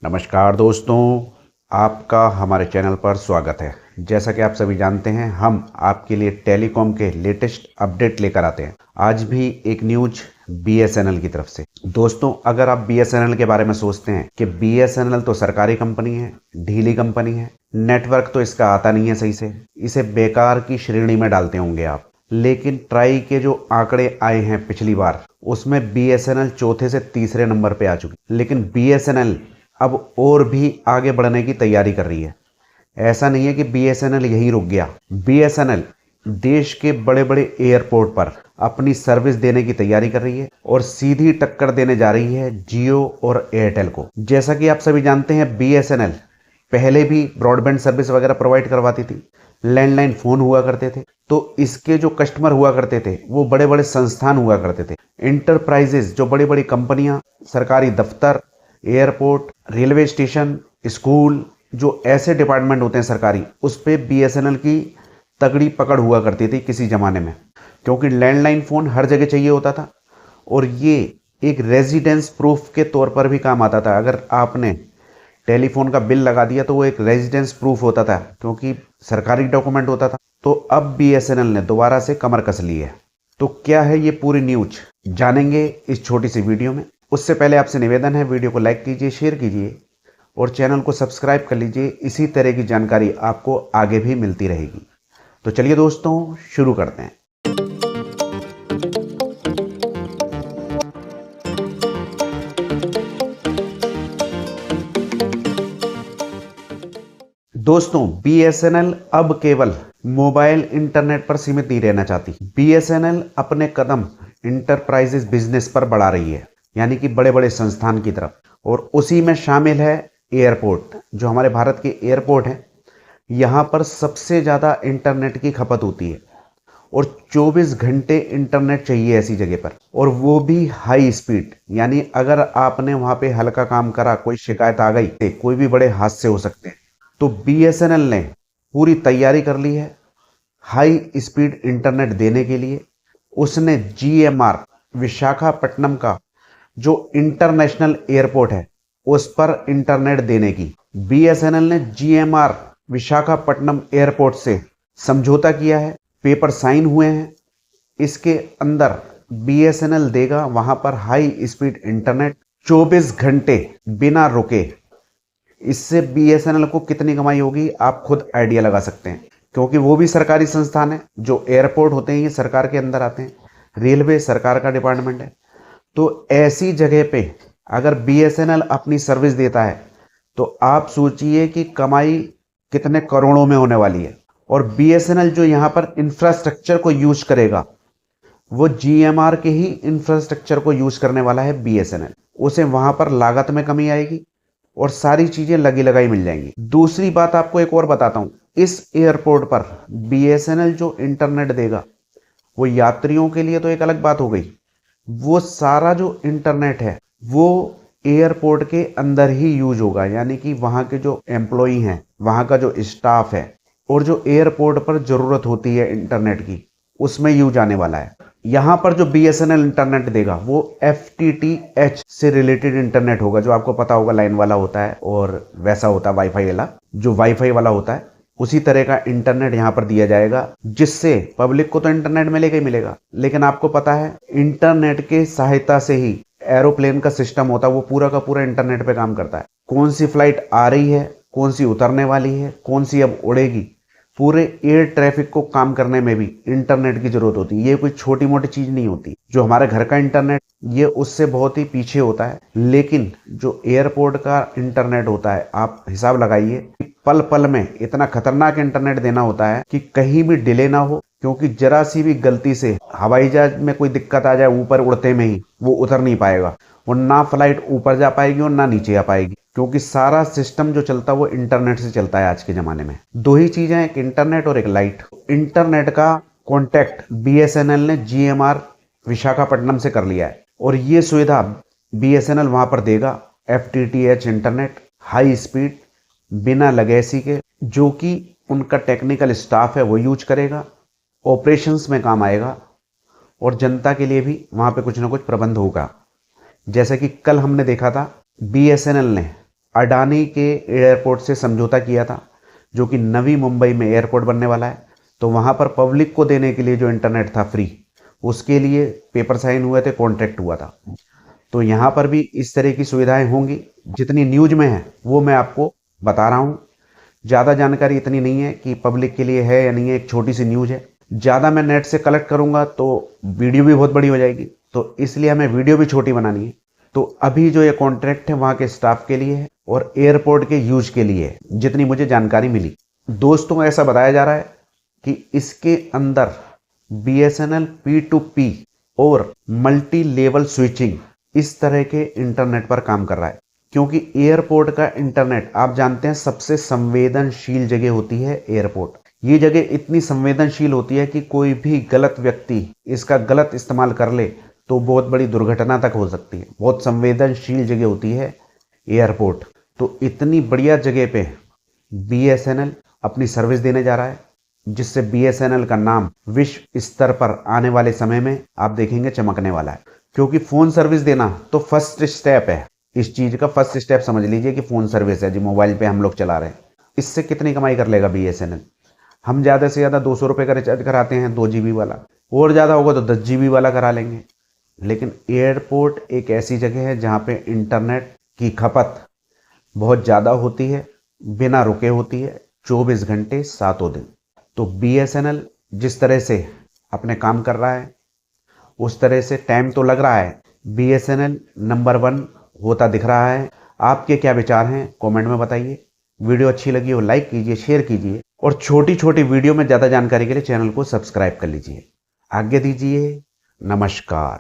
नमस्कार दोस्तों, आपका हमारे चैनल पर स्वागत है। जैसा कि आप सभी जानते हैं, हम आपके लिए टेलीकॉम के लेटेस्ट अपडेट लेकर आते हैं। आज भी एक न्यूज बीएसएनएल की तरफ से। दोस्तों, अगर आप बीएसएनएल के बारे में सोचते हैं कि बीएसएनएल तो सरकारी कंपनी है, ढीली कंपनी है, नेटवर्क तो इसका आता नहीं है सही से, इसे बेकार की श्रेणी में डालते होंगे आप। लेकिन ट्राई के जो आंकड़े आए हैं पिछली बार, उसमें बीएसएनएल चौथे से तीसरे नंबर पे आ चुकी। लेकिन बीएसएनएल अब और भी आगे बढ़ने की तैयारी कर रही है। ऐसा नहीं है कि बीएसएनएल यहीं रुक गया। बीएसएनएल देश के बड़े बड़े एयरपोर्ट पर अपनी सर्विस देने की तैयारी कर रही है और सीधी टक्कर देने जा रही है जियो और एयरटेल को। जैसा कि आप सभी जानते हैं, बीएसएनएल पहले भी ब्रॉडबैंड सर्विस वगैरह प्रोवाइड करवाती थी, लैंडलाइन फोन हुआ करते थे, तो इसके जो कस्टमर हुआ करते थे वो बड़े बड़े संस्थान हुआ करते थे, इंटरप्राइजेज, जो बड़ी बड़ी कंपनियां, सरकारी दफ्तर, एयरपोर्ट, रेलवे स्टेशन, स्कूल, जो ऐसे डिपार्टमेंट होते हैं सरकारी, उस पे बीएसएनएल की तगड़ी पकड़ हुआ करती थी किसी ज़माने में, क्योंकि लैंडलाइन फ़ोन हर जगह चाहिए होता था और ये एक रेजिडेंस प्रूफ के तौर पर भी काम आता था। अगर आपने टेलीफोन का बिल लगा दिया तो वो एक रेजिडेंस प्रूफ होता था, क्योंकि सरकारी डॉक्यूमेंट होता था। तो अब बीएसएनएल ने दोबारा से कमर कस ली है। तो क्या है ये पूरी न्यूज, जानेंगे इस छोटी सी वीडियो में। उससे पहले आपसे निवेदन है, वीडियो को लाइक कीजिए, शेयर कीजिए और चैनल को सब्सक्राइब कर लीजिए। इसी तरह की जानकारी आपको आगे भी मिलती रहेगी। तो चलिए दोस्तों, शुरू करते हैं। दोस्तों, बीएसएनएल अब केवल मोबाइल इंटरनेट पर सीमित नहीं रहना चाहती। बीएसएनएल अपने कदम इंटरप्राइजेज बिजनेस पर बढ़ा रही है, यानी कि बड़े बड़े संस्थान की तरफ, और उसी में शामिल है एयरपोर्ट। जो हमारे भारत के एयरपोर्ट हैं, यहाँ पर सबसे ज़्यादा इंटरनेट की खपत होती है और 24 घंटे इंटरनेट चाहिए ऐसी जगह पर, और वो भी हाई स्पीड। यानी अगर आपने वहाँ पे हल्का काम करा, कोई शिकायत आ गई, कोई भी बड़े हादसे हो सकते हैं। तो बीएसएनएल ने पूरी तैयारी कर ली है हाई स्पीड इंटरनेट देने के लिए। उसने जीएमआर विशाखापट्टनम का जो इंटरनेशनल एयरपोर्ट है, उस पर इंटरनेट देने की बीएसएनएल ने जीएमआर विशाखापट्टनम एयरपोर्ट से समझौता किया है, पेपर साइन हुए हैं। इसके अंदर बीएसएनएल देगा वहां पर हाई स्पीड इंटरनेट 24 घंटे बिना रुके। इससे बीएसएनएल को कितनी कमाई होगी आप खुद आइडिया लगा सकते हैं, क्योंकि वो भी सरकारी संस्थान है। जो एयरपोर्ट होते हैं ये सरकार के अंदर आते हैं, रेलवे सरकार का डिपार्टमेंट है। तो ऐसी जगह पे अगर बीएसएनएल अपनी सर्विस देता है तो आप सोचिए कि कमाई कितने करोड़ों में होने वाली है। और बीएसएनएल जो यहाँ पर इंफ्रास्ट्रक्चर को यूज करेगा, वो जीएमआर के ही इंफ्रास्ट्रक्चर को यूज करने वाला है बीएसएनएल। उसे वहां पर लागत में कमी आएगी और सारी चीजें लगी लगाई मिल जाएंगी। दूसरी बात आपको एक और बताता हूं, इस एयरपोर्ट पर बीएसएनएल जो इंटरनेट देगा वो यात्रियों के लिए तो एक अलग बात हो गई, वो सारा जो इंटरनेट है वो एयरपोर्ट के अंदर ही यूज होगा। यानी कि वहाँ के जो एम्प्लॉई हैं, वहाँ का जो स्टाफ है, और जो एयरपोर्ट पर ज़रूरत होती है इंटरनेट की, उसमें यूज आने वाला है। यहाँ पर जो बीएसएनएल इंटरनेट देगा वो एफटीटीएच से रिलेटेड इंटरनेट होगा, जो आपको पता होगा लाइन वाला होता है और वैसा होता है वाईफाई वाला। जो वाईफाई वाला होता है उसी तरह का इंटरनेट यहाँ पर दिया जाएगा, जिससे पब्लिक को तो इंटरनेट मिलेगा ही मिलेगा। लेकिन आपको पता है, इंटरनेट के सहायता से ही एरोप्लेन का सिस्टम होता है, वो पूरा का पूरा इंटरनेट पे काम करता है। कौन सी फ्लाइट आ रही है, कौन सी उतरने वाली है, कौन सी अब उड़ेगी, पूरे एयर ट्रैफिक को काम करने में भी इंटरनेट की जरूरत होती है। ये कोई छोटी मोटी चीज नहीं होती। जो हमारे घर का इंटरनेट, ये उससे बहुत ही पीछे होता है। लेकिन जो एयरपोर्ट का इंटरनेट होता है, आप हिसाब लगाइए, पल पल में इतना खतरनाक इंटरनेट देना होता है कि कहीं भी डिले ना हो, क्योंकि जरा सी भी गलती से हवाई जहाज में कोई दिक्कत आ जाए, ऊपर उड़ते में ही वो उतर नहीं पाएगा, और ना फ्लाइट ऊपर जा पाएगी और ना नीचे आ पाएगी, क्योंकि सारा सिस्टम जो चलता है वो इंटरनेट से चलता है। आज के जमाने में दो ही चीजें हैं, एक इंटरनेट और एक लाइट। इंटरनेट का कॉन्टैक्ट बीएसएनएल ने जीएमआर विशाखापट्टनम से कर लिया है, और ये सुविधा बीएसएनएल वहां पर देगा, एफटीटीएच इंटरनेट, हाई स्पीड, बिना लगेसी के, जो कि उनका टेक्निकल स्टाफ है वो यूज करेगा, ऑपरेशंस में काम आएगा, और जनता के लिए भी वहां पे कुछ ना कुछ प्रबंध होगा। जैसे कि कल हमने देखा था, बीएसएनएल ने अडानी के एयरपोर्ट से समझौता किया था, जो कि नवी मुंबई में एयरपोर्ट बनने वाला है। तो वहाँ पर पब्लिक को देने के लिए जो इंटरनेट था फ्री, उसके लिए पेपर साइन हुए थे, कॉन्ट्रैक्ट हुआ था। तो यहाँ पर भी इस तरह की सुविधाएं होंगी। जितनी न्यूज में है वो मैं आपको बता रहा हूँ। ज़्यादा जानकारी इतनी नहीं है कि पब्लिक के लिए है या नहीं है, एक छोटी सी न्यूज है। ज़्यादा मैं नेट से कलेक्ट करूँगा तो वीडियो भी बहुत बड़ी हो जाएगी, तो इसलिए हमें वीडियो भी छोटी बनानी है। तो अभी जो ये कॉन्ट्रैक्ट है वहाँ के स्टाफ के लिए है और एयरपोर्ट के यूज के लिए है, जितनी मुझे जानकारी मिली। दोस्तों, ऐसा बताया जा रहा है कि इसके अंदर BSNL P2P और मल्टी लेवल स्विचिंग इस तरह के इंटरनेट पर काम कर रहा है, क्योंकि एयरपोर्ट का इंटरनेट आप जानते हैं सबसे संवेदनशील जगह होती है एयरपोर्ट। ये जगह इतनी संवेदनशील होती है कि कोई भी गलत व्यक्ति इसका गलत इस्तेमाल कर ले तो बहुत बड़ी दुर्घटना तक हो सकती है। बहुत संवेदनशील जगह होती है एयरपोर्ट। तो इतनी बढ़िया जगह पे BSNL अपनी सर्विस देने जा रहा है, जिससे BSNL का नाम विश्व स्तर पर आने वाले समय में आप देखेंगे चमकने वाला है। क्योंकि फ़ोन सर्विस देना तो फर्स्ट स्टेप है, इस चीज़ का फर्स्ट स्टेप समझ लीजिए कि फ़ोन सर्विस है जो मोबाइल पे हम लोग चला रहे हैं। इससे कितनी कमाई कर लेगा BSNL? हम ज़्यादा से ज़्यादा 200 रुपये का रिचार्ज कराते हैं 2 GB वाला, और ज़्यादा होगा तो 10 GB वाला करा लेंगे। लेकिन एयरपोर्ट एक ऐसी जगह है जहाँ पे इंटरनेट की खपत बहुत ज़्यादा होती है, बिना रुके होती है, 24 घंटे 7 दिन। तो BSNL जिस तरह से अपने काम कर रहा है उस तरह से टाइम तो लग रहा है, BSNL नंबर 1 होता दिख रहा है। आपके क्या विचार हैं कमेंट में बताइए। वीडियो अच्छी लगी हो लाइक कीजिए, शेयर कीजिए, और छोटी छोटी वीडियो में ज़्यादा जानकारी के लिए चैनल को सब्सक्राइब कर लीजिए। आज्ञा दीजिए, नमस्कार।